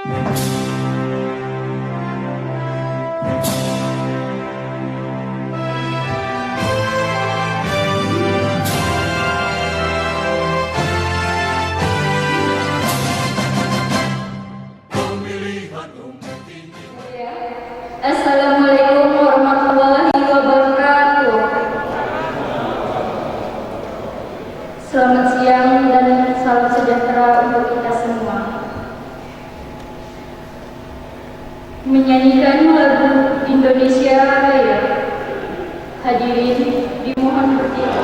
Assalamualaikum warahmatullahi wabarakatuh. Selamat siang dan salam sejahtera untuk kita semua. Menyanyikan lagu Indonesia Raya. Hadirin dimohon berdiri.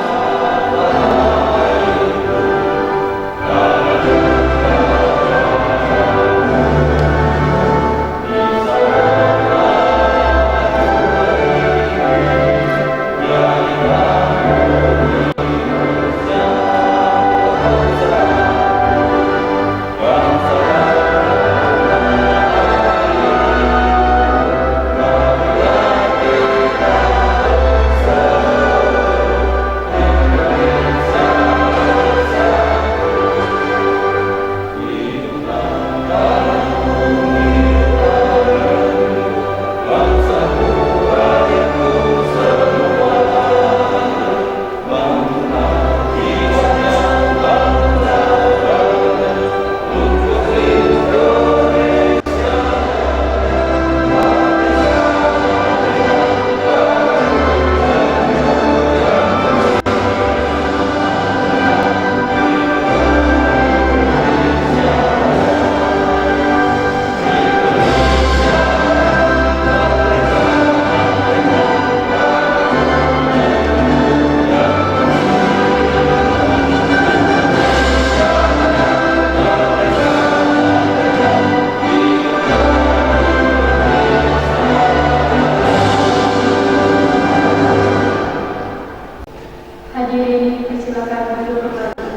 Hadirin persilakan duduk kembali.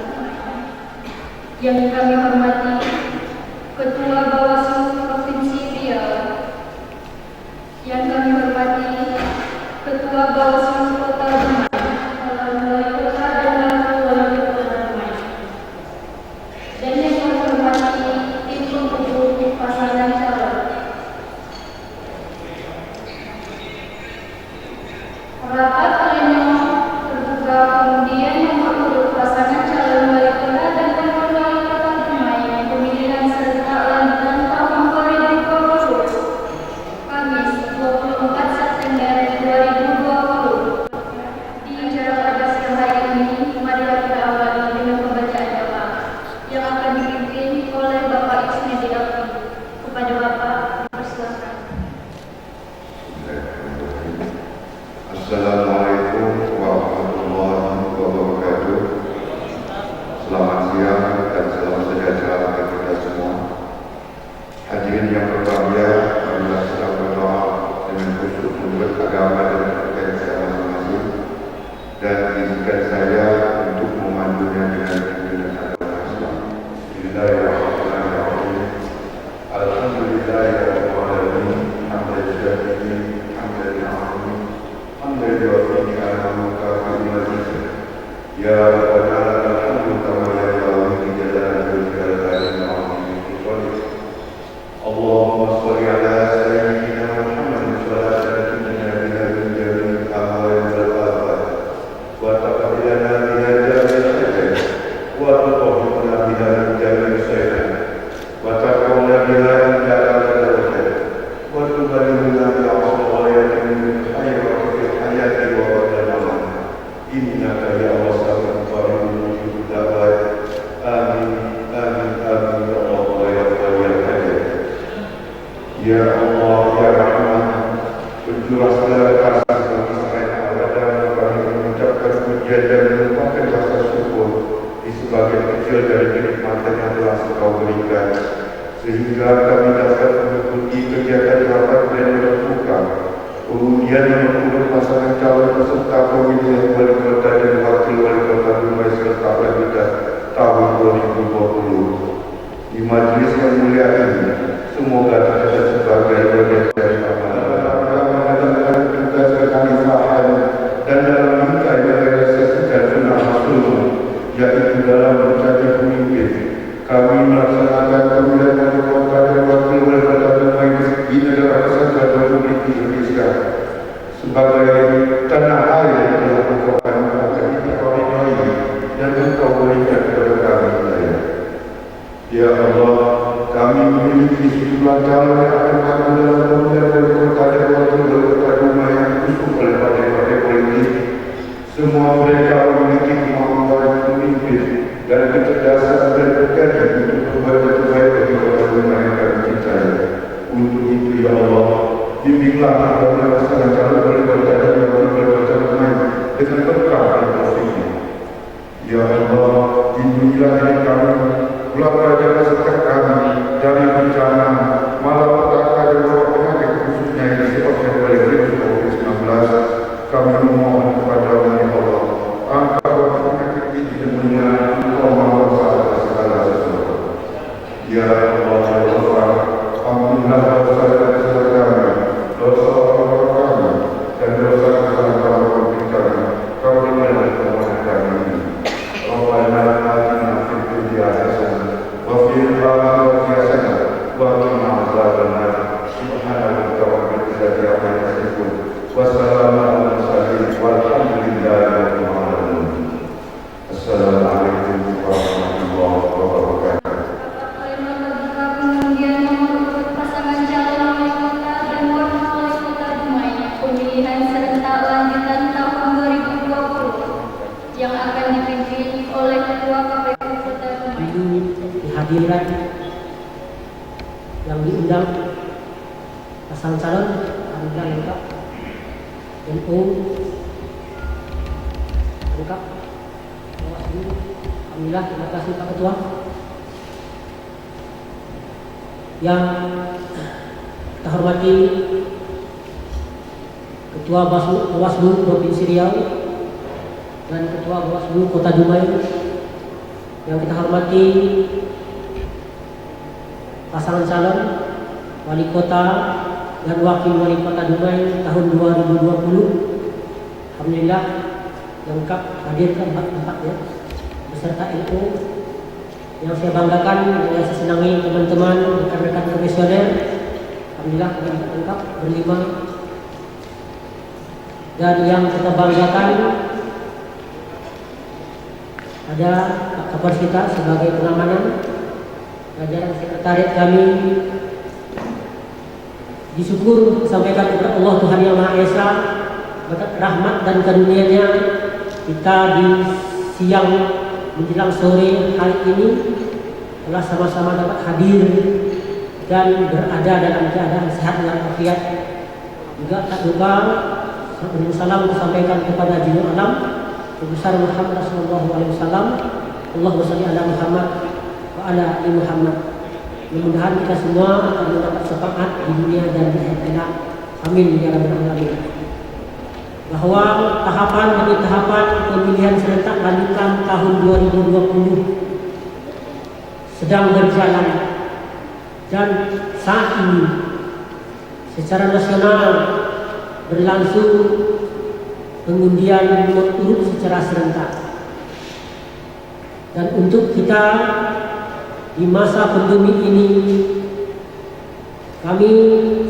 Yang kami hormati Ketua Bawaslu Provinsi Riau, yang kami hormati Ketua Bawaslu Kota Dumai, Wali Kota dan Wali Kota Dumai, dan yang kami hormati tim penghubung pasangan calon. Rapat pleno terbuka pengundian nomor urut pasangan calon wali kota dan calon wali kota Dumai pemilihan serta lanjutan tahun 2020, Kamis 24 September 2020. Di acara pada siang hari ini, marilah kita awali dengan pembacaan doa yang akan dipimpin oleh Bapak Ismedi Abdi. Kepada Bapak, dipersilakan. Assalamualaikum warahmatullahi wabarakatuh. Selamat siang dan salam sejahtera bagi kita semua. Hadirin yang berbahagia, marilah kita berdoa dengan khusyuk menurut agama dan kepercayaan saya masing-masing, dan izinkan saya untuk memandunya dengan pimpinan agama Islam. Bismillahirrahmanirrahim. Alhamdulillahirabbil alamin. Hamdan syakir, hamdan li'alamin. Ya Rabbana lakal hamdu kama yanbaghi li jalali wajhika Allahumma shalli ala sayyidina Muhammad sallallahu alaihi wa sallam wa taqabbalna biha jami'an wa tutahhirna biha jami'an syaitan wa taqawna biha jami'an wa tuballighna biha ghayatan min hayati wa badana innaka ya Allah sabun qaribun mujibud da'wat. Amin amin amin ya Allah ya Qawi ya Qadir. Ya Allah ya Rahman, berjuang segala kasih dan kesayangan Allah, dan kami mengucapkan pujian dan menumpahkan rasa syukur di sebagian kecil dari kenikmatan yang telah Engkau berikan, sehingga kami dapat mengikuti kegiatan rapat dan terbuka pengundian nomor urut pasangan calon peserta pemilihan wali kota dan wakil wali kota Dumai serta lanjutan tahun 2020. Di majelis yang mulia ini, semoga tercatat sebagai bagian dari amanah tugas kekhalifahan dan dalam bingkai merealisasikan sunnah Rasulullah, yaitu dalam menjadi pemimpin. Kami melaksanakan pemilihan wali kota ketua dan wakil wali kota Dumai di negara kesatuan Republik Indonesia sebagai tanah air yang telah engkau anugerahkan kita ini dan engkau berikan kepada kami saya. Ya Allah, kami memiliki sejumlah calon yang akan maju dalam pemilihan wali kota dan wakil wali kota Dumai yang diusung oleh partai-partai politik. Semua mereka memiliki kemampuan pemimpin dan kecerdasan dan berkati untuk berbuat yang terbaik bagi kota Dumai yang kami cintai. Untuk itu, ya Allah, bimbinglah kepada pasangan calon wali kota dan wakil wali kota Dumai dengan berkah dan taufiknya. Ya Allah, lindungilah diri kami, pelapar jaga serta kami dari bencana, malapetaka dan wabak penyakit khususnya yang disebabkan oleh virus COVID-19. Kami memohon kepada-Mu ya Allah, angkat wabak penyakit ini dengan Engkau Maha Kuasa atas segala sesuatu. Ya Allah, ya Allah, ampunilah dosa dan kesalahan kami, dosa orang-orang kami, dan dosa kesalahan orang-orang kami. Kau dengarlah permohonan kami ini. Rabbana atina fid dunya hasanah wa fil akhirati hasanah wa qina adzabannar. Subhanaka rabbil izzati amma yasifun. Wassalamu ala mursalin walhamdulillahi rabbil alamin. Assalamualaikum warahmatullahi wabarakatuh. Pengundian nomor pasangan calon wali kota dan wakil wali kota Dumai pemilihan serentak lanjutan tahun 2020 yang akan dipimpin oleh Ketua KPU Kota Dumai. Hadirat yang diundang pasangan calon alhamdulillah lengkap, NU lengkap, Bawaslu alhamdulillah. Terima kasih Pak Ketua. Yang kita hormati Ketua Bawaslu Provinsi Riau dan Ketua Bawaslu Kota Dumai, yang kita hormati pasangan calon wali kota dan wakil wali kota Dumai tahun 2020. Alhamdulillah lengkap, hadir keempat ya, beserta NU. Yang saya banggakan, yang saya senangi teman-teman rekan-rekan komisioner, alhamdulillah lengkap berlima. Dan yang kita banggakan ada Pak Kapolres kita sebagai pengamanan, jajaran sekretariat kami. Disyukur sampaikan kepada Allah Tuhan Yang Maha Esa, berkat rahmat dan karunia-Nya kita di siang menjelang sore hari ini telah sama-sama dapat hadir dan berada dalam keadaan sehat dan walafiat. Juga tak lupa salam disampaikan kepada Junjungan Alam Besar Muhammad Sallallahu Alaihi Wasallam. Allahumma shalli ala Muhammad wa ala ali Muhammad. Mudah-mudahan kita semua akan mendapat syafaat di dunia dan di akhirat kelak. Amin ya rabbal alamin. Bahwa tahapan demi tahapan pemilihan serentak lanjutan tahun 2020 sedang berjalan, dan saat ini secara nasional berlangsung pengundian nomor urut secara serentak. Dan untuk kita di masa pandemi ini, kami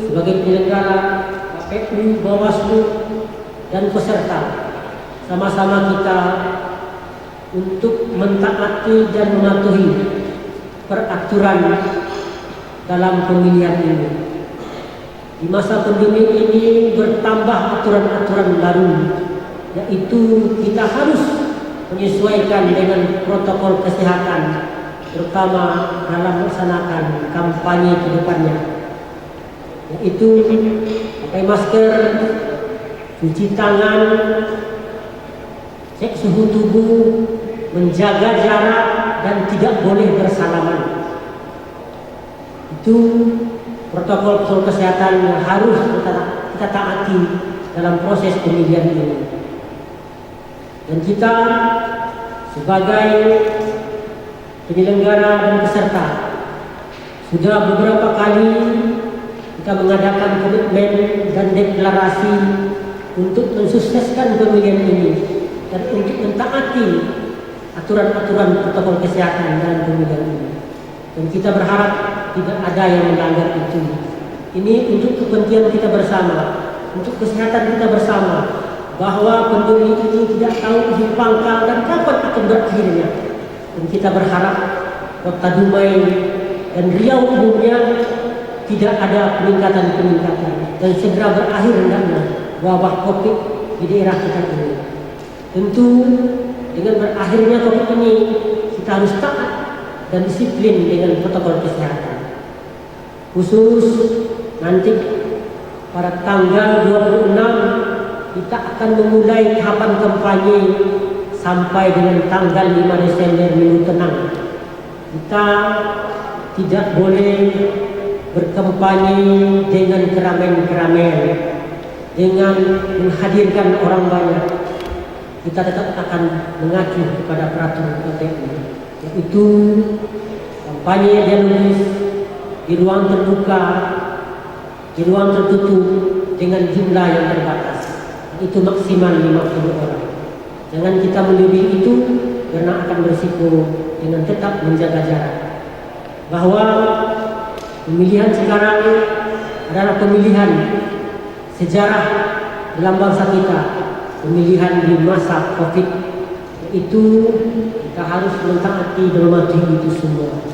sebagai penyelenggara KPU, Bawaslu dan peserta sama-sama kita untuk mentaati dan mematuhi peraturan dalam pemilihan ini. Di masa pandemi ini bertambah aturan-aturan baru, yaitu kita harus menyesuaikan dengan protokol kesehatan, terutama dalam melaksanakan kampanye ke depannya, yaitu pakai masker, cuci tangan, cek suhu tubuh, menjaga jarak, dan tidak boleh bersalaman. Itu protokol kesehatan yang harus kita taati dalam proses pemilihan ini. Dan kita sebagai penyelenggara dan peserta sudah beberapa kali kita mengadakan komitmen dan deklarasi untuk mensukseskan pemilihan ini dan untuk mentaati aturan-aturan protokol kesehatan dalam pemilihan ini. Dan kita berharap tidak ada yang melanggar itu. Ini untuk kepentingan kita bersama, untuk kesehatan kita bersama, bahwa pandemi ini tidak tahu ujung pangkal dan kapan akan berakhirnya. Dan kita berharap Kota Dumai dan Riau umumnya tidak ada peningkatan dan segera berakhir hendaknya wabah COVID di daerah kita ini. Tentu dengan berakhirnya COVID ini kita harus taat dan disiplin dengan protokol kesehatan. Khusus nanti pada tanggal 26 kita akan memulai tahapan kampanye sampai dengan tanggal 5 Desember minggu tenang. Kita tidak boleh berkampanye dengan keramaian-keramaian, dengan menghadirkan orang banyak. Kita tetap akan mengacu kepada peraturan KPU, yaitu kampanye dialogis di ruang terbuka, di ruang tertutup dengan jumlah yang terbatas. Itu maksimal 50 orang. Jangan kita melebihi itu karena akan berisiko dengan tetap menjaga jarak. Bahwa pemilihan sekarang adalah pemilihan sejarah dalam bangsa kita, pemilihan di masa COVID. Itu kita harus mentaati dan mematuhi itu semua.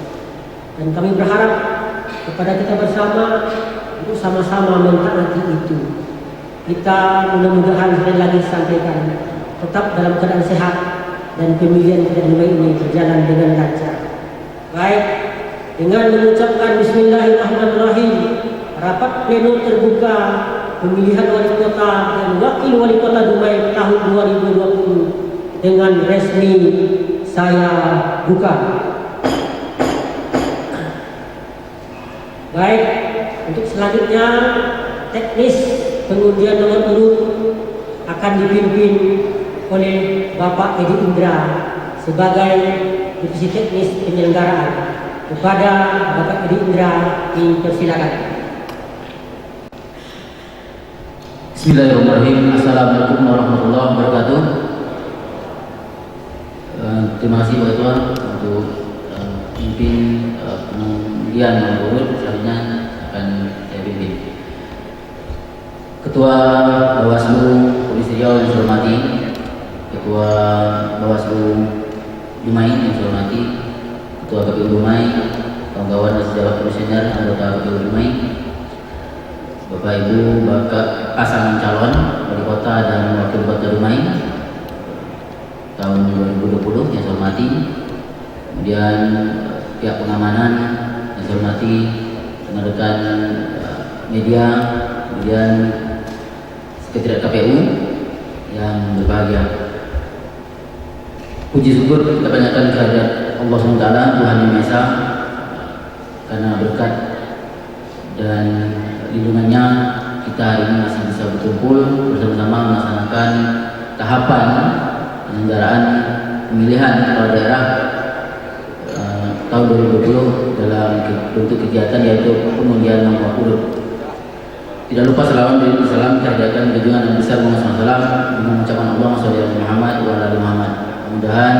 Dan kami berharap kepada kita bersama untuk sama-sama mentaati itu. Kita mudah-mudahan sekali lagi sampaikan tetap dalam keadaan sehat dan pemilihan Kota Dumai ini berjalan dengan lancar. Baik, dengan mengucapkan Bismillahirrahmanirrahim, rapat pleno terbuka pemilihan wali kota dan wakil wali kota Dumai tahun 2020 dengan resmi saya buka. Baik, untuk selanjutnya teknis pengundian nomor urut akan dipimpin oleh Bapak Edi Indra sebagai divisi teknis penyelenggaraan. Kepada Bapak Edi Indra dipersilakan. Bismillahirrahmanirrahim. Assalamualaikum warahmatullahi wabarakatuh. Terima kasih Pak Ketua untuk pimpin pengundian nomor urut. Selanjutnya akan saya pimpin. Ketua Bawaslu Provinsi Riau yang saya hormati, Ketua Bawaslu Dumai yang saya hormati, Ketua KPU Dumai, kawan-kawan dan sejawat komisioner anggota KPU Dumai, Bapak Ibu bakal pasangan calon wali kota dan wakil kota Dumai tahun 2020 yang saya hormati, kemudian pihak pengamanan yang saya hormati, rekan-rekan media, kemudian sekretariat KPU yang berbahagia. Puji syukur kita panjatkan kehadirat Allah SWT, Tuhan Yang Maha Esa, karena berkat dan lindungannya kita hari ini masih bisa berkumpul bersama-sama melaksanakan tahapan penyelenggaraan pemilihan kepala daerah tahun 2020 dalam bentuk kegiatan yaitu pengundian nomor urut. Tidak lupa selawat dan salam kita hadirkan junjungan yang besar Muhammad SAW dengan mengucapkan Allahumma sholli ala Muhammad wa ala ali Muhammad. Mudah-mudahan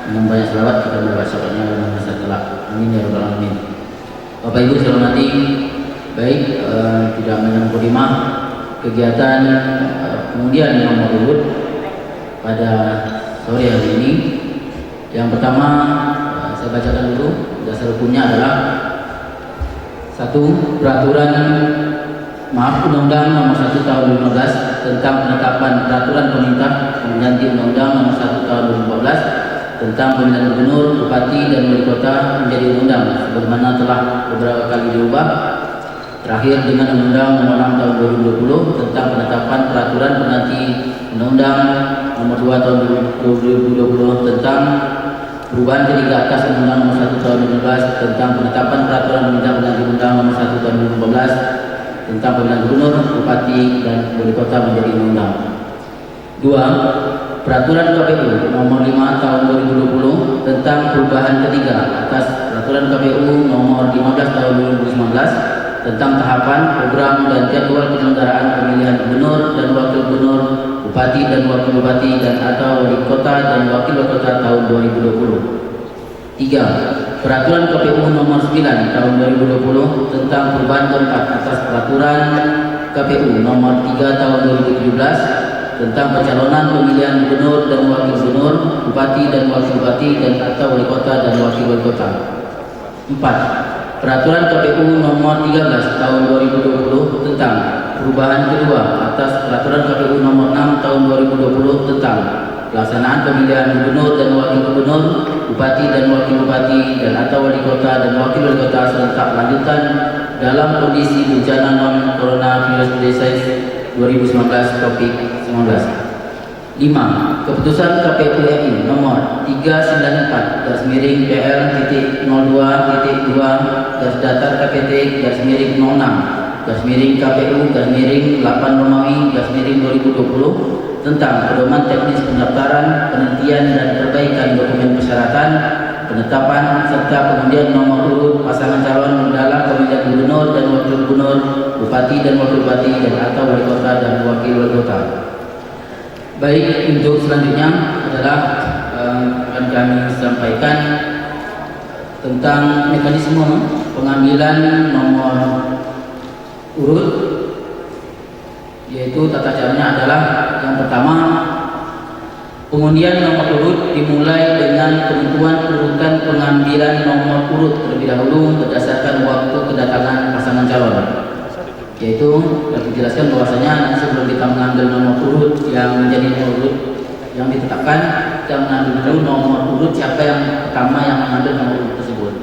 dengan banyak selawat kita mendapat syafaatnya dalam masa kelak. Amin ya rabbal alamin. Bapak Ibu saya hormati, baik tidak menyempurna kegiatan pengundian nomor urut pada sore hari ini. Yang pertama saya bacakan dulu dasar hukumnya adalah satu, peraturan Undang-Undang Nomor 1 Tahun 2015 tentang penetapan peraturan pemerintah mengganti Undang-Undang Nomor 1 Tahun 2014 tentang pemilihan gubernur, bupati dan wali kota menjadi undang-undang sebagaimana telah beberapa kali diubah. Terakhir dengan Undang-Undang Nomor 6 Tahun 2020 tentang penetapan peraturan pengganti Undang-Undang Nomor 2 Tahun 2020 tentang perubahan ketiga atas Undang-Undang Nomor 1 Tahun 2015 tentang penetapan peraturan pemerintah pengganti Undang-Undang Nomor 1 Tahun 2014 tentang pemilihan gubernur, bupati dan wali kota menjadi undang-undang. 2. Peraturan KPU Nomor 5 Tahun 2020 tentang perubahan ketiga atas Peraturan KPU Nomor 15 Tahun 2019 tentang tahapan, program dan jadwal penyelenggaraan pemilihan gubernur dan wakil gubernur, bupati dan wakil bupati dan atau wali kota dan wakil wali kota tahun 2020. 3. Peraturan KPU nomor 9 tahun 2020 tentang perubahan keempat atas peraturan KPU nomor 3 tahun 2017 tentang pencalonan pemilihan gubernur dan wakil gubernur, bupati dan wakil bupati dan atau wali kota dan wakil wali kota. 4. Peraturan KPU nomor 13 tahun 2020 tentang perubahan kedua atas peraturan KPU nomor 6 tahun 2020 tentang pelaksanaan pemilihan gubernur dan wakil gubernur, bupati dan wakil bupati dan atau wali kota dan wakil wali kota serentak lanjutan dalam kondisi bencana non coronavirus 2019 COVID-19. 5. Keputusan KPU RI nomor 394-02-02-KPT-06-KPU-KPU-8 tentang pedoman teknis pendaftaran, penelitian dan perbaikan dokumen persyaratan, penetapan serta pengundian nomor urut pasangan calon dalam pemilihan gubernur dan wakil gubernur, bupati dan wakil bupati dan atau wali kota dan wakil wali kota. Baik, untuk selanjutnya adalah akan kami sampaikan tentang mekanisme pengambilan nomor urut, yaitu tata caranya adalah yang pertama, pengundian nomor urut dimulai dengan penentuan urutan pengambilan nomor urut terlebih dahulu berdasarkan waktu kedatangan pasangan calon. Yaitu dijelaskan bahwasanya nanti sebelum kita mengambil nomor urut yang menjadi nomor urut yang ditetapkan, kita mengambil dulu nomor urut siapa yang pertama yang mengambil nomor urut tersebut.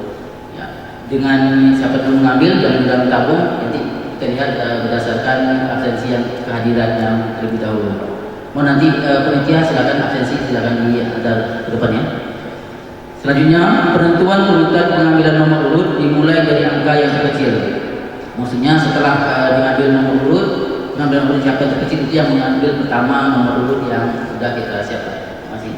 Ya, dengan siapa yang mengambil dan dalam tabung nanti kita lihat berdasarkan absensi yang kehadiran yang terlebih dahulu. Mau nanti panitia silakan absensi silakan di ada ke depannya. Selanjutnya penentuan urutan pengambilan nomor urut dimulai dari angka yang terkecil. Maksudnya setelah diambil nomor urut, pengambilan urut siapa yang terkecil itu yang mengambil pertama nomor urut yang sudah kita siapkan. Masih.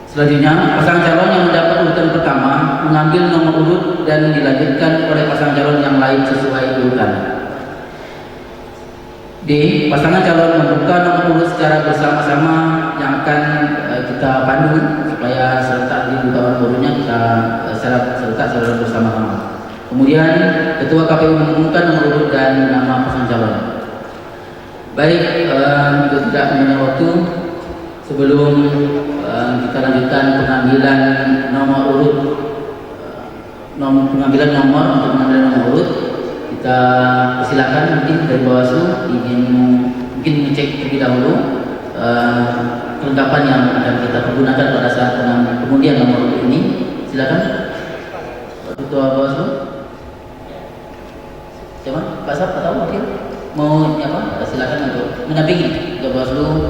Selanjutnya pasangan calon yang mendapat urutan pertama mengambil nomor urut dan dilanjutkan oleh pasangan calon yang lain sesuai urutan. D. Pasangan calon membuka nomor urut secara bersama-sama yang akan kita pandu supaya serentak dibuka nomor urutnya kita secara bersama-sama. Kemudian Ketua KPU mengumumkan nomor urut dan nama pasangan calon. Baik, untuk tidak mengenai waktu, sebelum kita lanjutkan pengambilan nomor urut, pengambilan nomor untuk pengambilan nomor urut, kita silakan mungkin dari Bawaslu ingin mungkin mengecek terlebih dahulu kelengkapan yang akan kita pergunakan pada saat pengundian nomor urut ini. Silakan Ketua Bawaslu. Siapa? Pak Sab atau mungkin mau apa? Silakan untuk mendampingi Ketua Bawaslu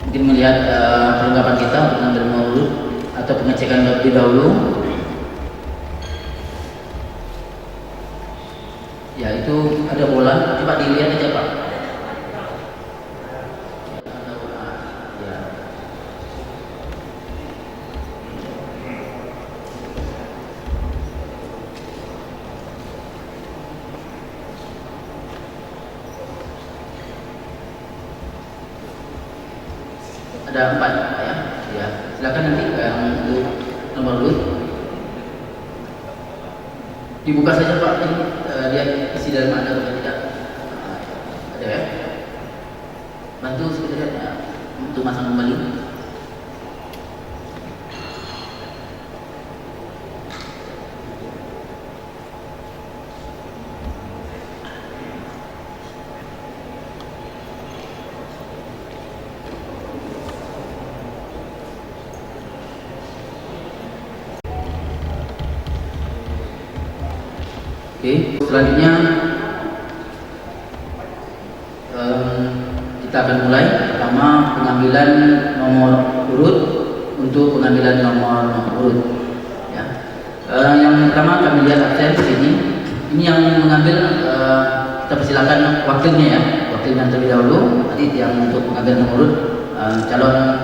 mungkin melihat perlengkapan kita untuk mengambil nomor urut atau pengecekan terlebih dahulu. Ya, itu ada bola, coba dilihat aja Pak. Ada bola. Ya. Ada 4 Pak ya. Ya, silakan nanti untuk nomor urut dibuka saja Pak. Lihat isi dalam ada atau tidak. Ada ya. Bantu sekalian ya, untuk masang kembali. Oke, selanjutnya kita akan mulai. Pertama, pengambilan nomor urut untuk pengambilan nomor urut. Ya. Yang pertama kami lihat absen di sini. Ini yang mengambil kita persilakan wakilnya ya, wakil yang terlebih dahulu. Nanti yang untuk pengambilan nomor urut calon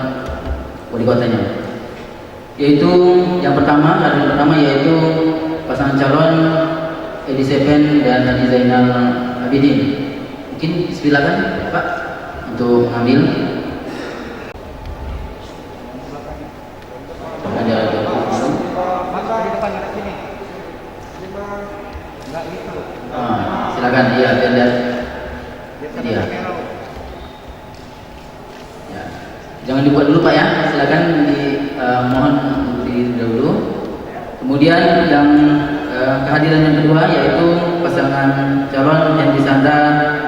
wali kotanya. Yaitu yang pertama, yaitu pasangan calon Edi Seven dan Nadi Zainal Abidin. Mungkin silakan Pak untuk mengambil. silakan. Iya, biar lihat. Iya. Ya. Jangan dibuat dulu Pak ya. Silakan mohon di dahulu. Kemudian yang kehadiran yang kedua yaitu pasangan calon Hendy Sandra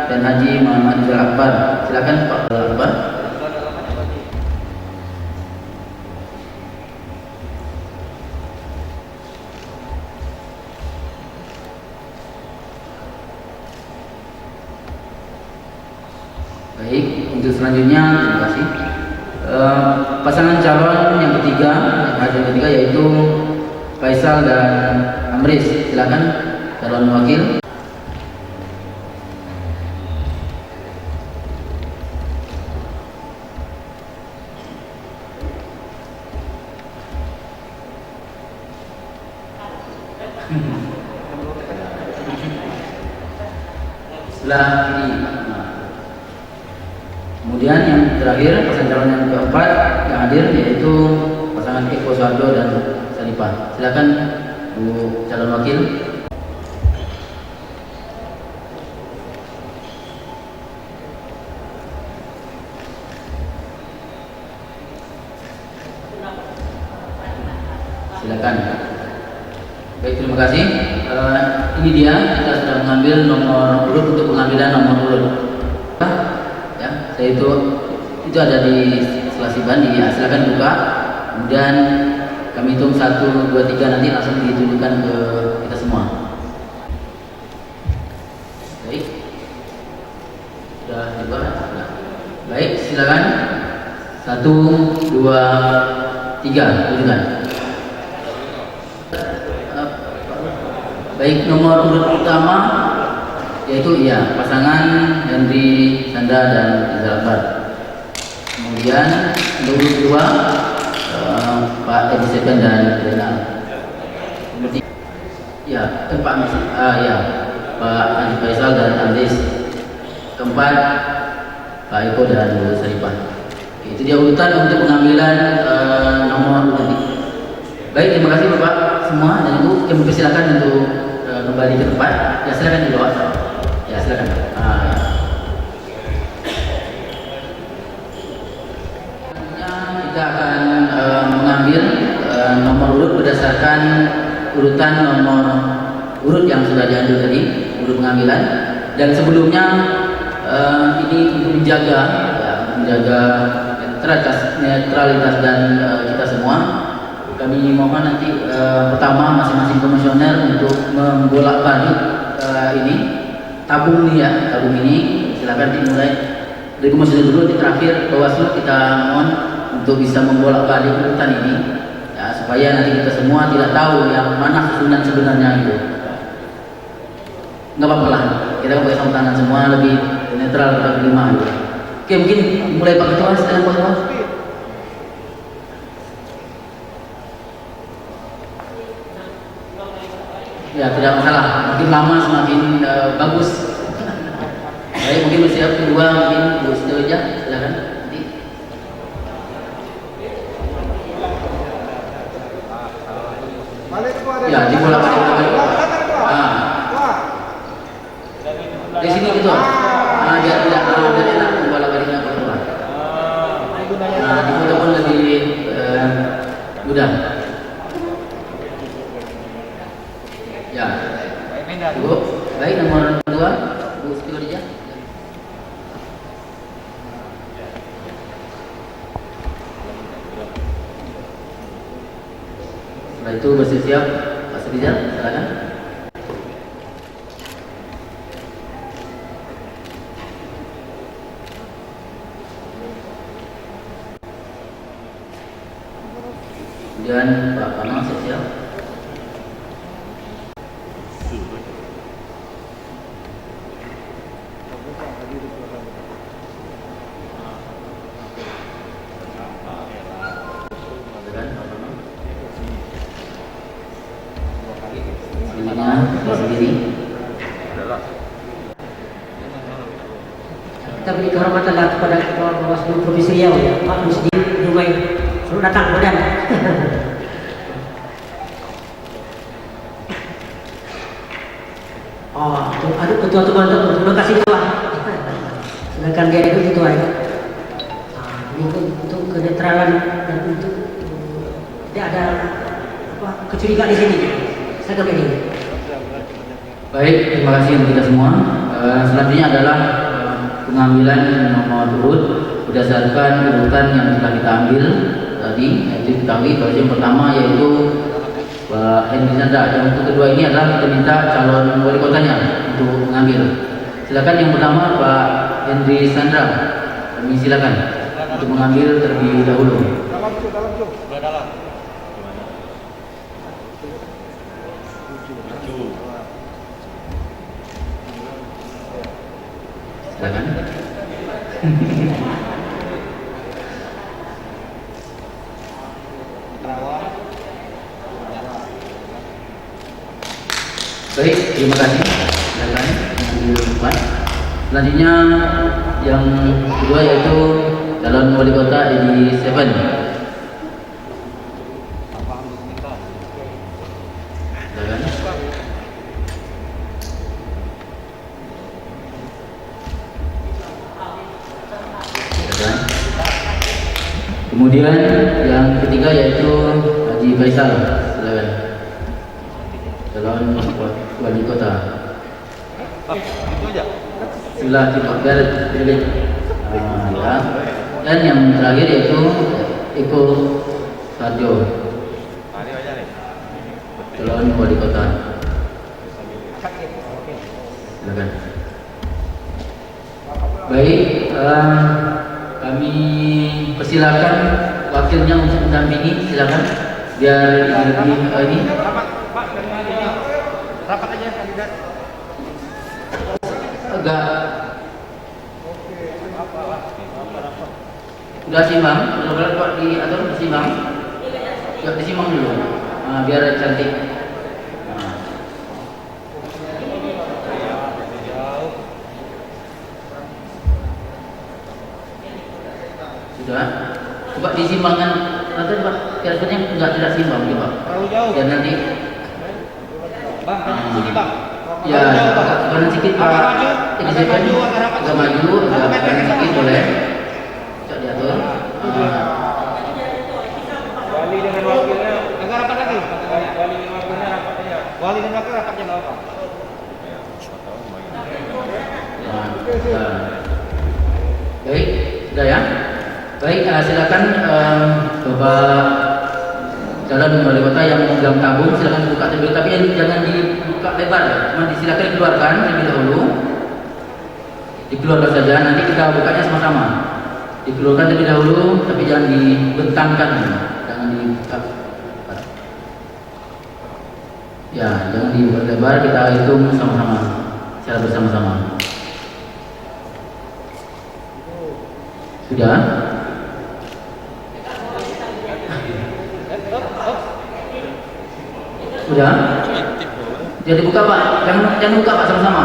dan Haji Muhammad Rizal Akbar. Silakan Pak Akbar. Baik, untuk selanjutnya terima kasih. Pasangan calon yang ketiga, yang ketiga yaitu Faisal dan Amris. Silakan calon wakil. Sebelah kiri. Kemudian yang terakhir pasangan calon yang keempat yang hadir yaitu pasangan Eko Suardo dan Saripah. Silakan Bu calon wakil. Silakan. Baik, terima kasih. Ini dia, kita sudah mengambil nomor urut untuk pengambilan nomor urut. Ya, saya itu ada di selasi bandi ya. Silakan buka. Kemudian kami hitung 1, 2, 3 nanti langsung ditunjukkan ke kita semua. Baik. Sudah dibuka. Sudah. Baik, silakan. 1, 2, 3 tunjukkan. Baik, nomor urut pertama yaitu pasangan Hendy Sandra dan Rizal Akbar. Kemudian nomor urut kedua Pak Edi Sepen dan Rena. Pak Andi Faisal dan Andis. Keempat Pak Eko dan Bu Saripah. Itu dia urutan untuk pengambilan nomor urut. Baik, terima kasih Bapak semua dan Ibu. Kami persilakan untuk kembali ke tempat. Ya, silakan di bawah. Ya, silakan. Kita akan mengambil nomor urut berdasarkan urutan nomor urut yang sudah diambil tadi, urut pengambilan. Dan sebelumnya ini untuk menjaga netralitas dan kita semua. Kami mohon nanti pertama masing-masing komisioner untuk membolak-balik ini tabung ini silakan dimulai dari komisioner dulu. Di terakhir Bawaslu kita mohon untuk bisa membolak-balik urutan ini ya, supaya nanti kita semua tidak tahu yang mana susunan sebenarnya itu. Nggak apa-apa lah, kita pakai sarung tangan semua, lebih netral kita berlima. Oke, mungkin mulai Pak Ketua, silakan Pak Ketua. Ya, tidak masalah. Mungkin lama semakin bagus. Baik, mungkin bersiap kedua, mungkin Bu Siti aja, silakan. Ya, di bola balik. Di sini gitu. Biar tidak biar enak bola baliknya keluar. Di foto pun lebih mudah. Ya, Bu, baik nomor 2, Bu Siti Khadijah. Setelah itu bersiap Pak Sridhar, silakan. Kemudian Pak Kamal siap. Kita beri kehormatan kepada Ketua Bawaslu Provinsi Riau ya, Pak Musdi Dumai. Selalu datang badan. Oh, aduh ketua tuh mantap. Terima kasih ketua. Silakan dia itu ketua ya. Ini untuk kenetralan dan untuk tidak ada kecurigaan di sini. Saya ini. Baik, terima kasih untuk kita semua. Selanjutnya adalah pengambilan nomor urut berdasarkan urutan yang telah kita ambil tadi. Yaitu diketahui bahwa yang pertama yaitu Pak Henry Sandra. Yang untuk kedua ini adalah kita minta calon wali kotanya untuk mengambil. Silakan yang pertama Pak Henry Sandra. Kami silakan untuk mengambil terlebih dahulu. Silakan. Baik, terima kasih. Silakan mengambil tempat. Selanjutnya yang kedua yaitu calon wali kota Edi Seven. Silakan. Silakan. Kemudian yang ketiga yaitu Haji Faisal. Silakan. Calon wali kota. Itu aja. Sila tidak pilih. Ya. Dan yang terakhir yaitu Eko Sarjo, Ini aja nih. calon wali kota. Silakan. Baik, kami persilakan wakilnya untuk mendampingi. Silakan biar lebih ini. Rapat aja kandidat. Agak udah simbang, udah buat diatur disimbang, ya disimbang dulu, biar cantik. Sudah, coba disimbangkan, nanti pak, kira-kira enggak tidak simbang, coba. Terlalu jauh. Dan nanti, Bang, sini bang. ya, kanan sedikit pak. Ini saya agak maju, agak kanan sedikit boleh. Coba diatur. Wali dengan wakilnya agak rapat lagi. Wali dengan wakilnya rapat aja. Wali dan wakil rapat aja nggak apa. Baik, sudah ya. Baik, silakan Bapak calon wali kota yang memegang tabung silakan buka terlebih, tapi jangan dibuka lebar, cuma disilakan dikeluarkan terlebih dahulu. Dikeluarkan saja, nanti kita bukanya sama-sama. Dikeluarkan terlebih dahulu, tapi jangan dibentangkan, jangan dibuka. Ya, jangan dibuka lebar, kita hitung sama-sama, secara bersama-sama. Sudah? Sudah? Jadi buka pak, jangan buka pak sama-sama.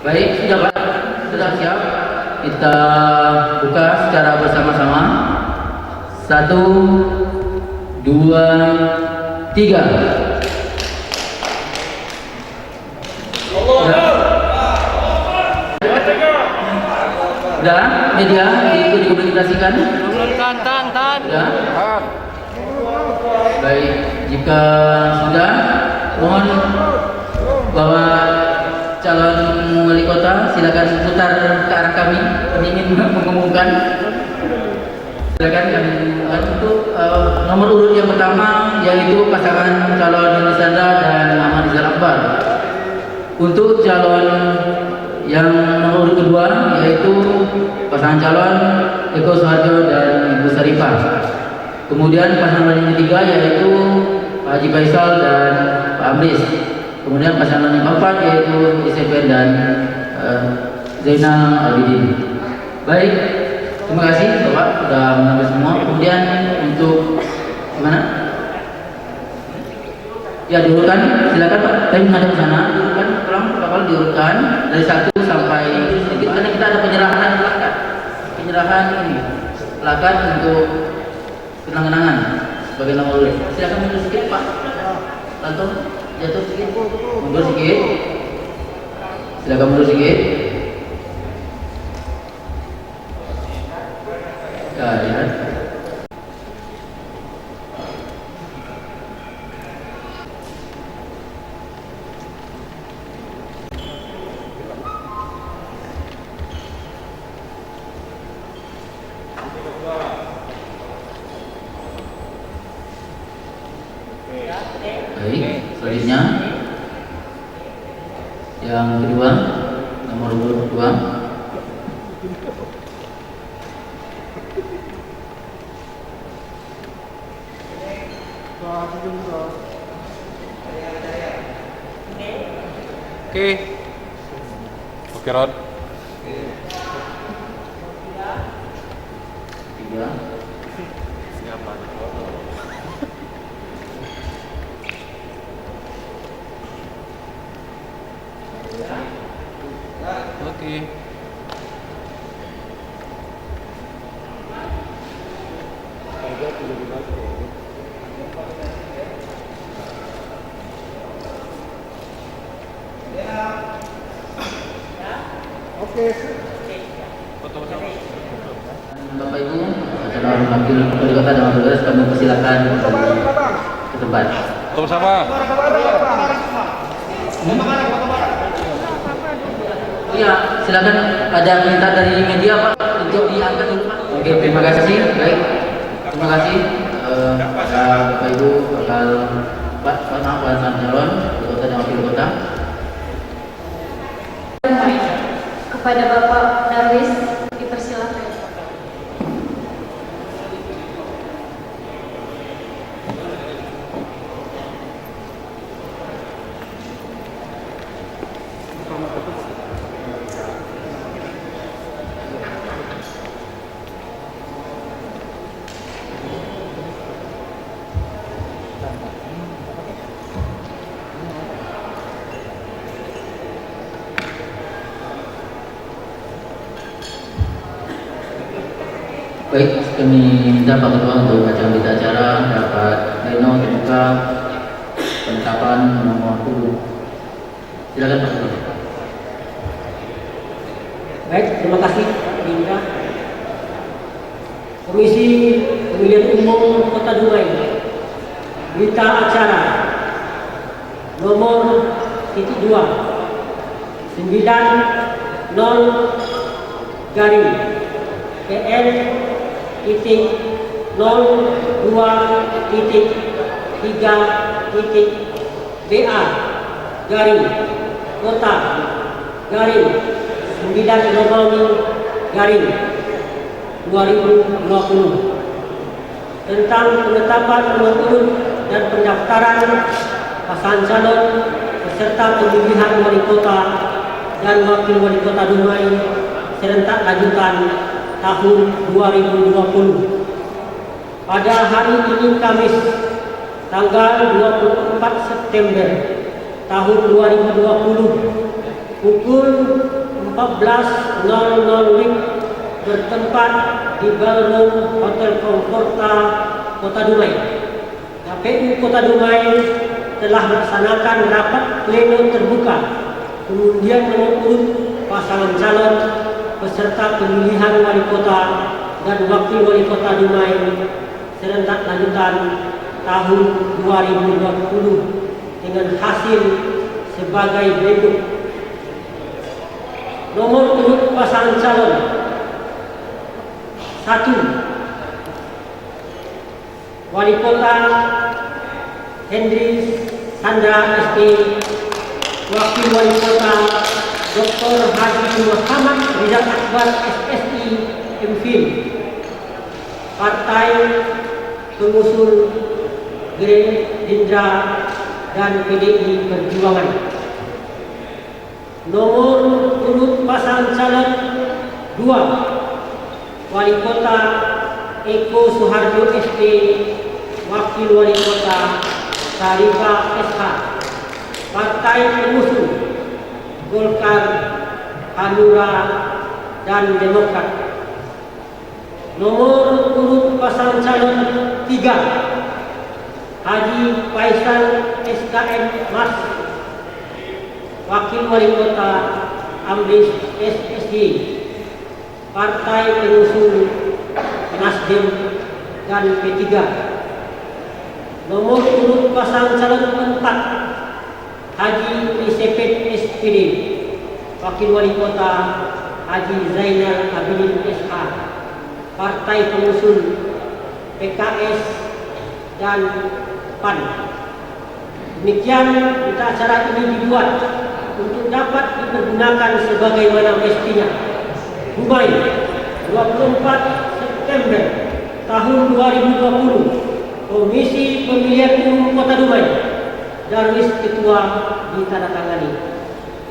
Baik, sudah pak, sudah siap. Kita buka secara bersama-sama. 1, 2, 3. Sudah, media dikomunikasikan. Tan. Sudah. Baik, jika sudah, mohon bawa calon wali kota silakan putar ke arah kami. Kami ingin mengumumkan. Silakan kami untuk nomor urut yang pertama yaitu pasangan calon Henry Sandra dan Ahmad Rizal Akbar. Untuk calon yang nomor urut kedua yaitu pasangan calon Eko Suharjo dan Ibu Sarifah. Kemudian pasangan yang ketiga yaitu Pak Haji Faisal dan Pak Amris. Kemudian pasangan yang keempat yaitu Isepen dan Zainal Abidin. Baik, terima kasih Bapak sudah mengambil semua. Kemudian untuk gimana? Ya diurutkan, silakan Pak. Saya menghadap ke sana. Diurutkan, tolong Bapak diurutkan dari 1 sampai sedikit karena kita ada penyerahan plakat. Penyerahan ini plakat untuk kenang-kenangan sebagai nomor urut. Silakan mundur sedikit Pak. Langsung jatuh sedikit, mundur sedikit. Silakan mundur sedikit. Ya, lihat. Baik, selanjutnya yang kedua, nomor urut 2. Oke. Oke, Rod. 3. Siapa? Oke. Bapak Ibu, calon wakil wali kota dan wakil kota kami persilakan ke tempat. Foto bersama. Iya, silakan. Ada minta dari media Pak untuk diangkat dulu Pak. Oke, terima kasih. Baik, terima kasih pada Bapak Ibu bakal Pak calon wali kota dan wakil kota. Kepada Bapak Darwis dipersilakan. Baik, kami minta Pak Ketua untuk baca berita acara dapat pleno terbuka penetapan nomor urut. Silakan Pak Ketua. Baik, terima kasih Pak Indra. Komisi Pemilihan Umum Kota Dumai, berita acara nomor 2 90 garing PN titik 02 titik 3 titik BA garing Kota garing 9 garing 2020 tentang penetapan nomor urut dan pendaftaran pasangan calon peserta pemilihan wali kota dan wakil wali kota Dumai serentak lanjutan tahun 2020. Pada hari ini Kamis tanggal 24 September tahun 2020 pukul 14.00 WIB bertempat di Ballroom Hotel Comforta Kota Dumai. KPU Kota Dumai telah melaksanakan rapat pleno terbuka pengundian nomor urut pasangan calon peserta pemilihan wali kota dan wakil wali kota Dumai serentak lanjutan tahun 2020 dengan hasil sebagai berikut. Nomor urut pasangan calon 1. Wali kota Hendri Sandra SP, wakil wali kota Dr. Haji Muhammad Rizal Akbar SSI MPhil, Partai Pengusung Gerindra dan PDI Perjuangan. Nomor urut pasangan calon 2, Wali Kota Eko Suharjo SP, Wakil Wali Kota Sarifah SH, Partai Pengusung Golkar, Hanura, dan Demokrat. Nomor urut pasangan calon 3, Haji Faisal SKM Mas, Wakil Wali Kota Amris SSD, Partai Pengusung Nasdem dan P3. Nomor urut pasangan calon keempat, Haji Risepet SPD, Wakil Wali Kota Haji Zainal Abidin SH, Partai Pengusung PKS dan PAN. Demikian berita acara ini dibuat untuk dapat dipergunakan sebagaimana mestinya. Dumai, 24 September tahun 2020. Komisi Pemilihan Umum Kota Dumai, Darwis Ketua ditandatangani.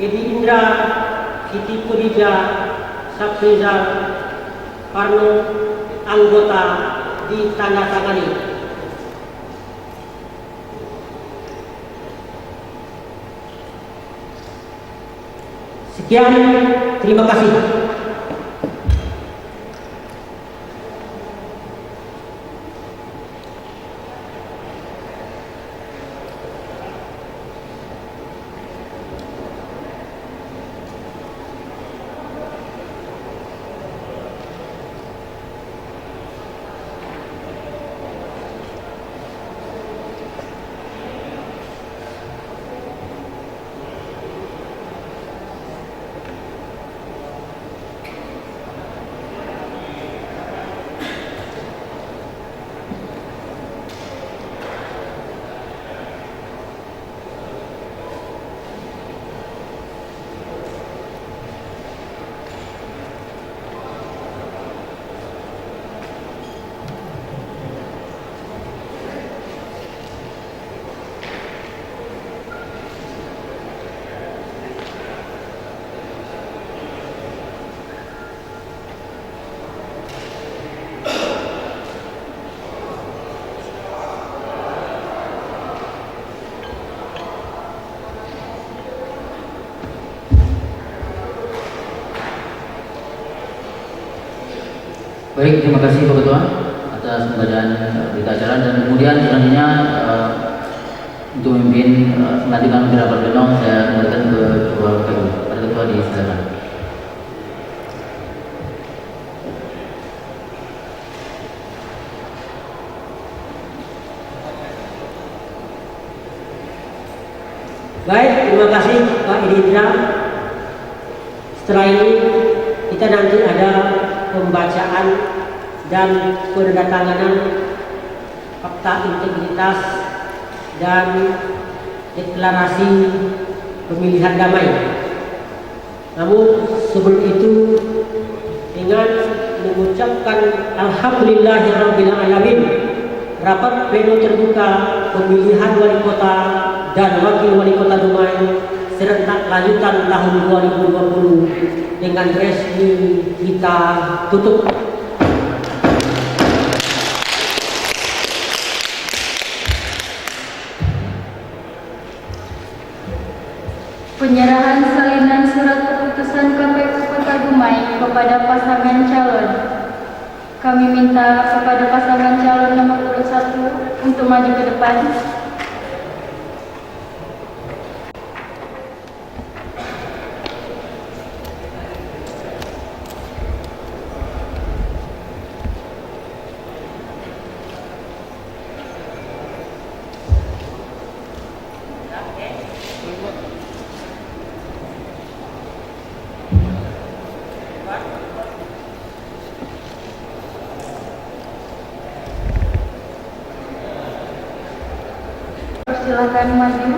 Edi Indra, Siti Khadijah, Saprizal, Parno, anggota ditandatangani. Sekian, terima kasih. Baik, terima kasih Pak Ketua atas pembacaan berita acara, dan kemudian selanjutnya untuk memimpin melanjutkan rapat pleno saya kembalikan ke Ketua KPU. Pak Ketua disilakan. Baik, terima kasih Pak Indra. Setelah ini kita nanti ada pembacaan dan penandatanganan fakta integritas dan deklarasi pemilihan damai. Namun sebelum itu, dengan mengucapkan alhamdulillahirabbil alamin, rapat pleno terbuka pemilihan wali kota dan wakil wali kota Dumai serentak lanjutan tahun 2020 dengan resmi kita tutup. Penyerahan salinan surat keputusan KPU Kota Dumai kepada pasangan calon. Kami minta kepada pasangan calon nomor urut 1 untuk maju ke depan. Silakan maju.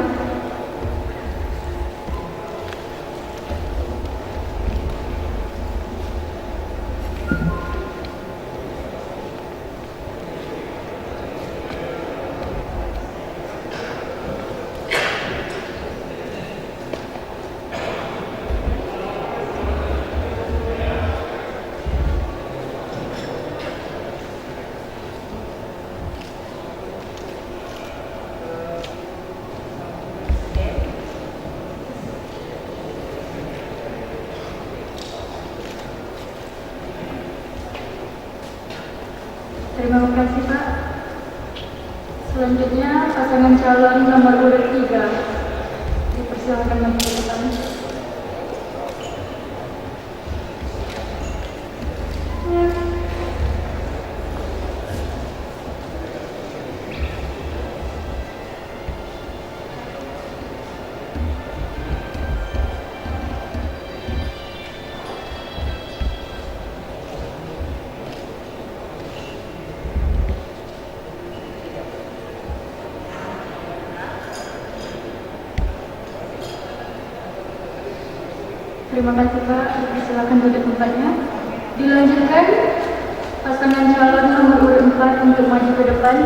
Terima kasih Pak. Selanjutnya pasangan calon nomor urut 3 dipersilakan maju ke depan. Terima kasih Pak. Silakan duduk tempatnya. Dilanjutkan pasangan calon nomor urut 4 untuk maju ke depan.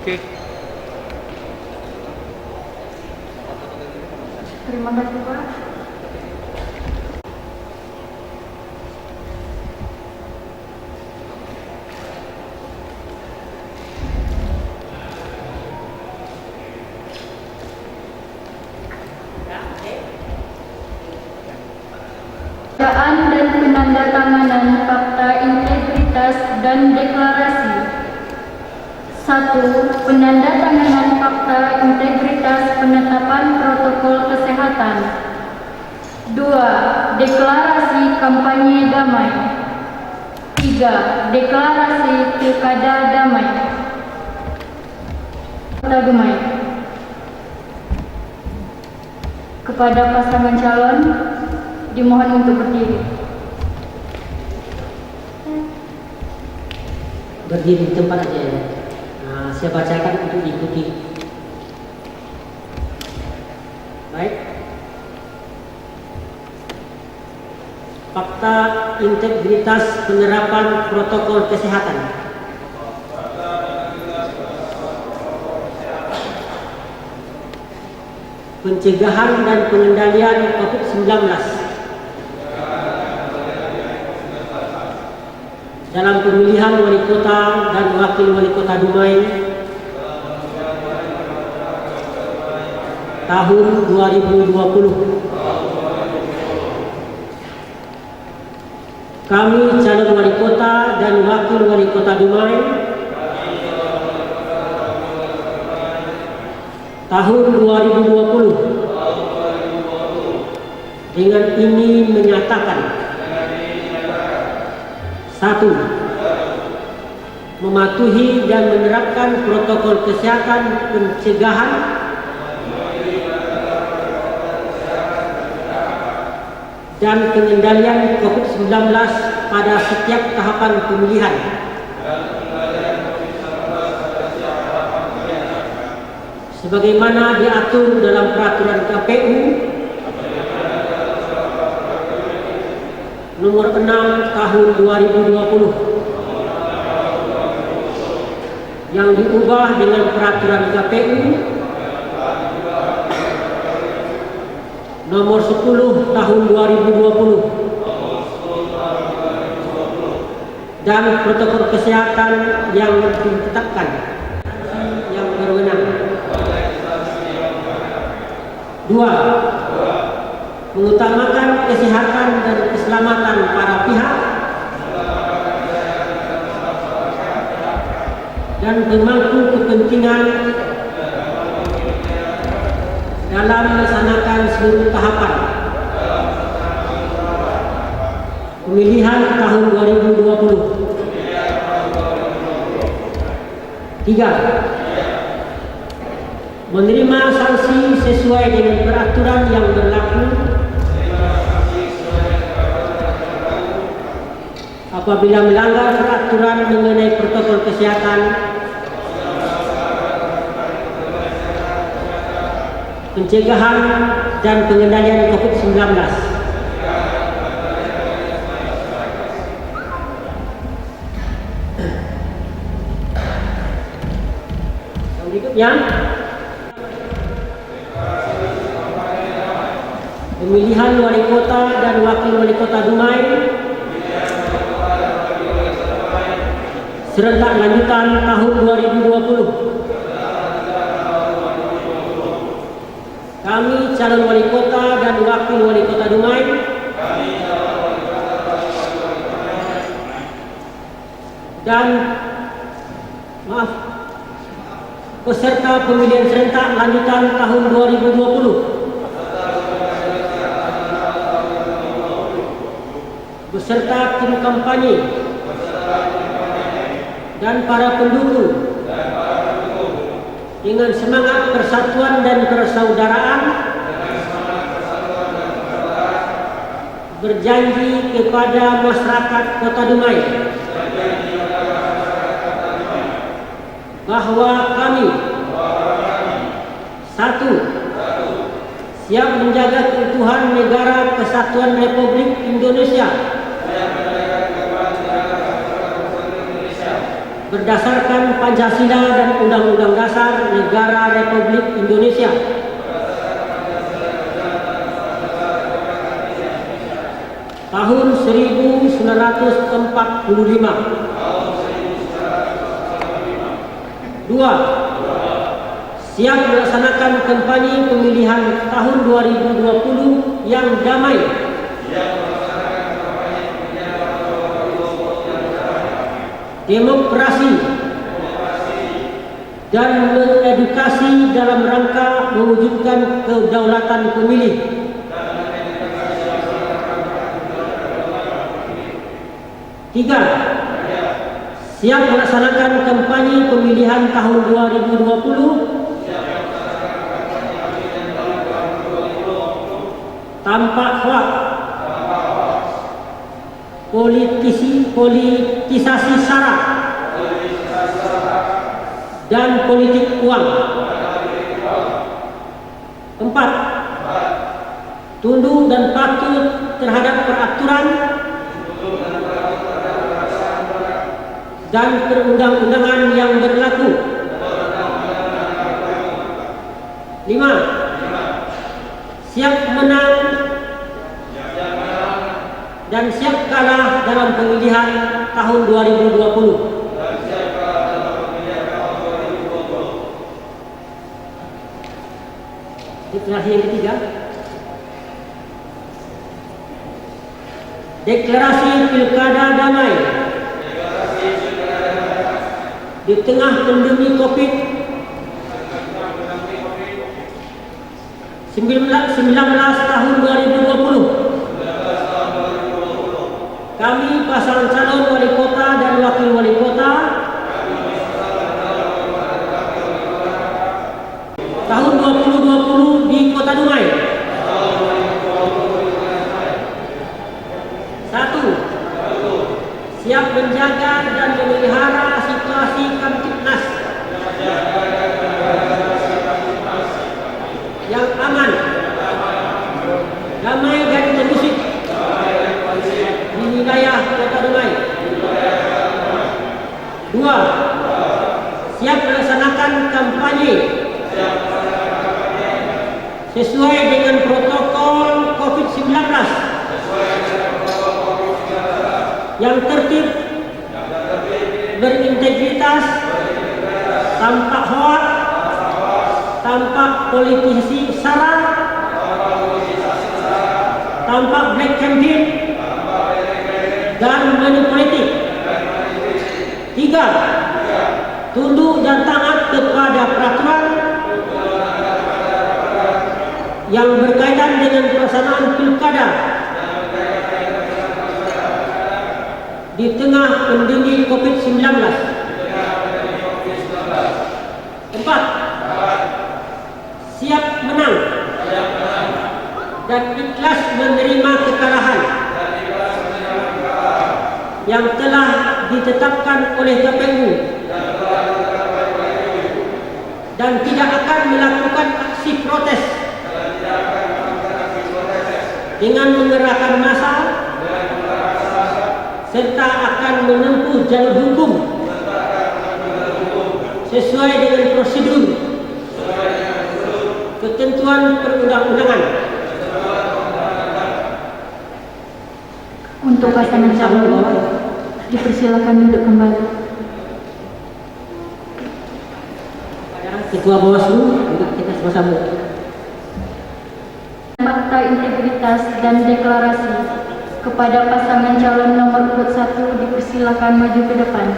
Oke. Terima kasih Pak. Bacaan dan penandatanganan fakta integritas dan deklarasi. 1. Penandatanganan fakta integritas penetapan protokol kesehatan. 2. Deklarasi kampanye damai. 3. Deklarasi pilkada damai. Kota Dumai. Kepada pasangan calon dimohon untuk berdiri. Berdiri di tempat aja ya. Nah, saya bacakan untuk diikuti. Baik. Fakta integritas penerapan protokol kesehatan. Pencegahan dan pengendalian COVID-19 dalam pemilihan wali kota dan wakil wali kota Dumai tahun 2020. Kami calon wali kota dan wakil wali kota Dumai tahun 2020 dengan ini menyatakan: 1. Mematuhi dan menerapkan protokol kesehatan pencegahan dan pengendalian COVID-19 pada setiap tahapan pemilihan. Sebagaimana diatur dalam peraturan KPU nomor 6 tahun 2020 yang diubah dengan peraturan KPU nomor 10 tahun 2020 dan protokol kesehatan yang ditetapkan yang berwenang. 2. Mengutamakan kesehatan dan keselamatan para pihak dan pemangku kepentingan dalam melaksanakan seluruh tahapan pemilihan tahun 2020. 3. Menerima sanksi sesuai dengan peraturan yang berlaku apabila melanggar peraturan mengenai protokol kesehatan, pencegahan dan pengendalian COVID-19. Yang berikutnya, pemilihan wali kota dan wakil wali kota Dumai serentak lanjutan tahun 2020. Kami calon wali kota dan wakil wali kota Dumai dan peserta pemilihan serentak lanjutan tahun 2020 beserta tim kampanye dan para pendukung dengan semangat persatuan dan persaudaraan berjanji kepada masyarakat Kota Dumai bahwa kami satu, siap menjaga keutuhan negara kesatuan Republik Indonesia berdasarkan Pancasila dan Undang-Undang Dasar Negara Republik Indonesia. Tahun 1945. Dua, siap melaksanakan kampanye pemilihan tahun 2020 yang damai, demokrasi, dan mengedukasi dalam rangka mewujudkan kedaulatan pemilih. Tiga, siap melaksanakan kampanye pemilihan tahun 2020 tanpa hoak, politisasi sara, dan politik uang. Empat, tunduk dan patuh terhadap peraturan dan perundang-undangan yang berlaku. Lima, siap menang dan siap kalah dalam pemilihan tahun 2020. Deklarasi yang ketiga, deklarasi pilkada damai di tengah pandemi COVID-19 tahun 2020. Kami pasangan calon wali kota dan wakil wali kota tahun 2020 di Kota Dumai. Satu, siap menjaga dan memelihara situasi Kamtipnas yang aman, damai dan kondusif di wilayah Kota Dumai. Dua, siap melaksanakan kampanye sesuai dengan protokol COVID-19 yang tertib, berintegritas, tanpa hoak, tanpa politisasi sara, tanpa black campaign dan money politik. Tiga, tunduk dan taat kepada peraturan yang berkaitan dengan pelaksanaan pilkada di tengah pandemi COVID-19. Empat, siap menang dan ikhlas menerima kekalahan yang telah ditetapkan oleh KPU dan tidak akan melakukan aksi protes dengan mengerahkan massa serta akan menempuh jalur hukum sesuai dengan prosedur ketentuan perundang-undangan. Untuk pasangan calon dipersilakan duduk kembali. Ketua Bawaslu juga kita sama-sama. Fakta integritas dan deklarasi kepada pasangan calon nomor urut 1 dipersilakan maju ke depan.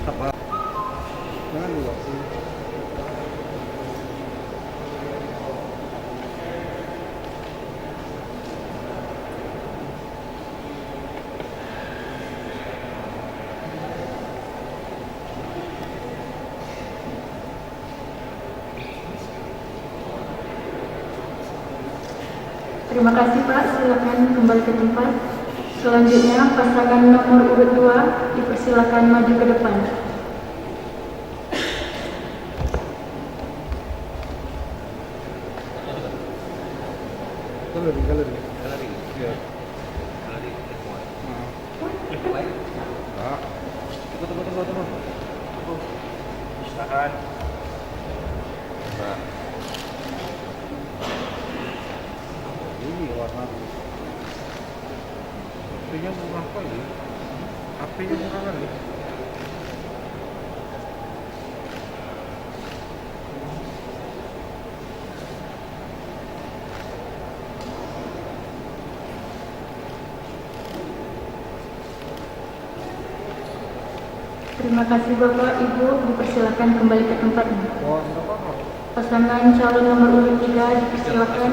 Apa? Jangan dulu. Terima kasih Pak, silakan kembali ke tempat. Selanjutnya pasangan nomor urut 2 dipersilakan maju ke depan. Galeri. Iya. Nah. Tunggu. Silakan. Nah. Ini warna. HP-nya murah kali. HP-nya murah kali. Terima kasih Bapak, Ibu, dipersilakan kembali ke tempatnya. Oh, enggak apa-apa. Pasangan calon nomor urut 3 dipersilakan.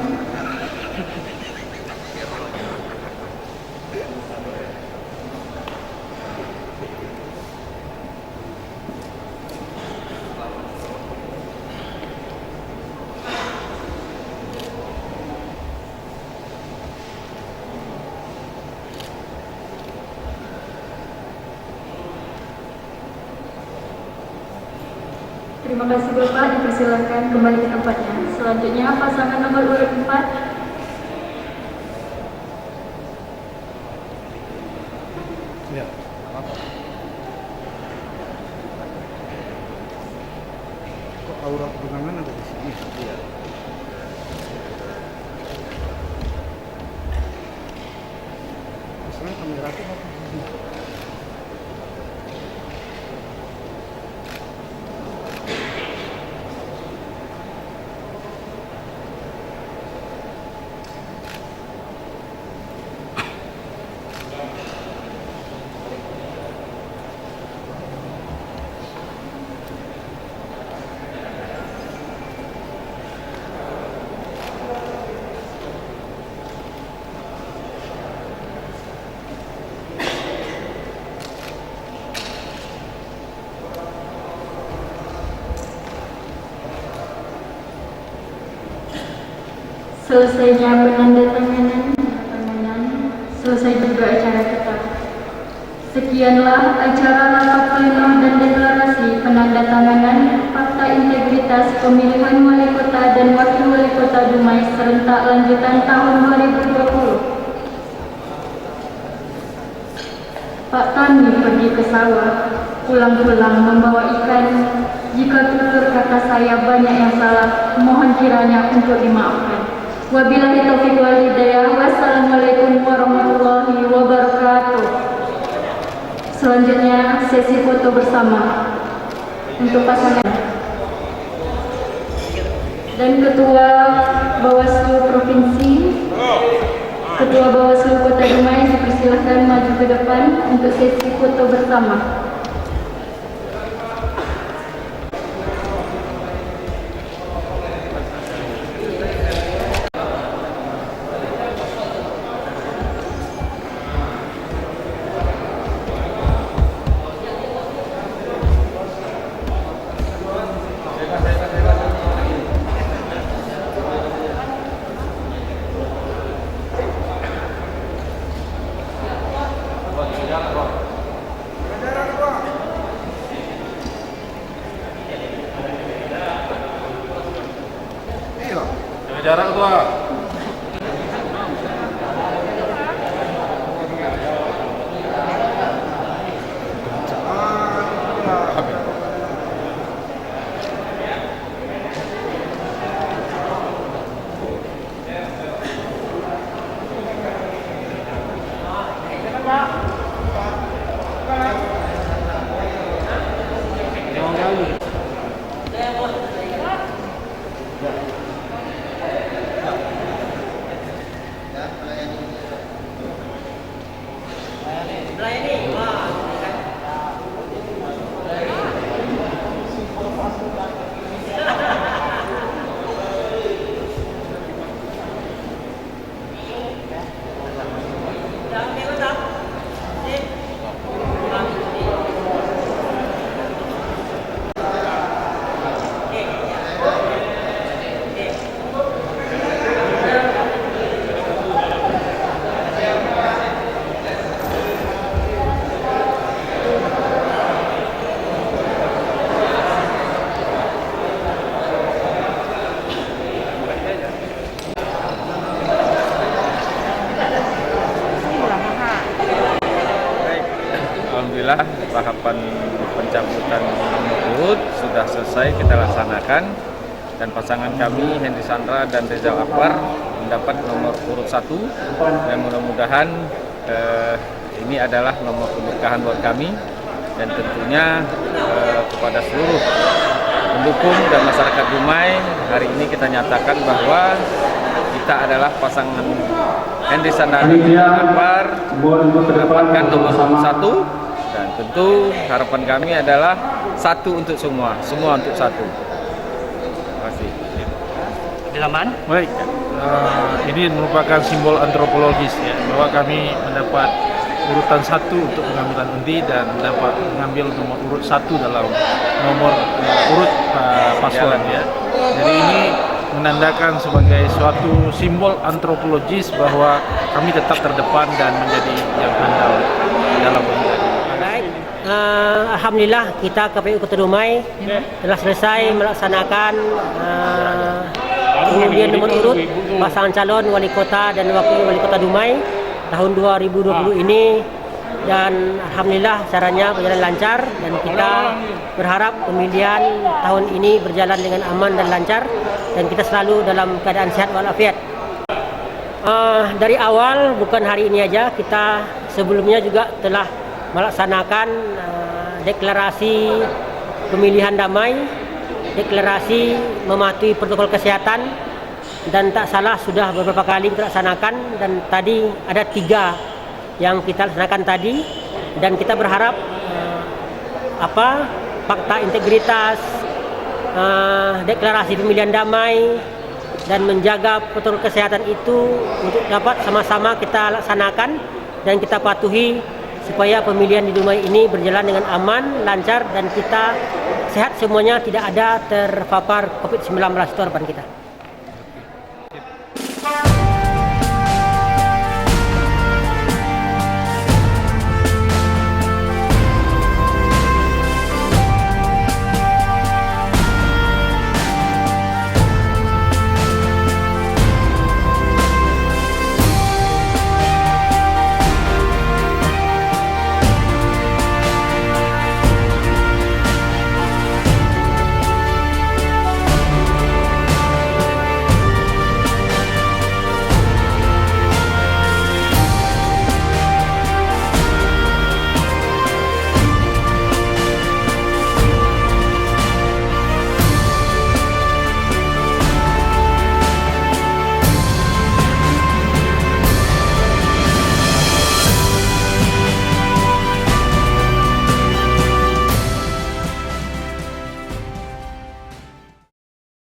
Terima kasih Bapak, dipersilakan kembali ke tempatnya. Selanjutnya pasangan nomor urut 4. Iya. Apa? Kok aura pegangan ada di sini? Iya. Masalahnya kamera aku apa? Selesainya penandatanganan, selesai juga acara kita. Sekianlah acara rapat pleno dan deklarasi penandatanganan Fakta Integritas Pemilihan Wali Kota dan Wakil Wali Kota Dumai serentak lanjutan tahun 2020. Pak Tani pergi ke sawah, pulang-pulang membawa ikan. Jika tutur kata saya banyak yang salah, mohon kiranya untuk dimaafkan. Wabillahi taufiq wal hidayah. Wassalamualaikum warahmatullahi wabarakatuh. Selanjutnya sesi foto bersama untuk pasangan dan Ketua Bawaslu Provinsi, Ketua Bawaslu Kota Dumai dipersilahkan maju ke depan untuk sesi foto bersama. Jarak tua. tahapan pencabutan nomor urut sudah selesai kita laksanakan, dan pasangan kami Hendy Sandra dan Rizal Akbar mendapat nomor urut 1, dan mudah-mudahan ini adalah nomor keberkahan buat kami, dan tentunya kepada seluruh pendukung dan masyarakat Dumai, hari ini kita nyatakan bahwa kita adalah pasangan Hendy Sandra dan Rizal Akbar mendapatkan nomor urut 1, dan tentu harapan kami adalah satu untuk semua untuk satu. Terima kasih. Dilaman. Baik, ini merupakan simbol antropologis ya, bahwa kami mendapat urutan 1 untuk pengambilan undi dan dapat mengambil nomor urut 1 dalam nomor urut paslon ya. Jadi ini menandakan sebagai suatu simbol antropologis bahwa kami tetap terdepan dan menjadi yang handal dalam pemilihan. Baik, alhamdulillah kita KPU Kota Dumai telah selesai melaksanakan pengundian nomor urut pasangan calon wali kota dan wakil wali kota Dumai tahun 2020 ini, dan alhamdulillah caranya berjalan lancar, dan kita berharap pemilihan tahun ini berjalan dengan aman dan lancar, dan kita selalu dalam keadaan sehat walafiat. Dari awal, bukan hari ini aja, kita sebelumnya juga telah melaksanakan deklarasi pemilihan damai, deklarasi mematuhi protokol kesehatan, dan tak salah sudah beberapa kali kita laksanakan, dan tadi ada 3 yang kita laksanakan tadi, dan kita berharap fakta integritas, deklarasi pemilihan damai, dan menjaga protokol kesehatan itu untuk dapat sama-sama kita laksanakan dan kita patuhi supaya pemilihan di Dumai ini berjalan dengan aman, lancar, dan kita sehat semuanya, tidak ada terpapar COVID-19 itu harapan kita.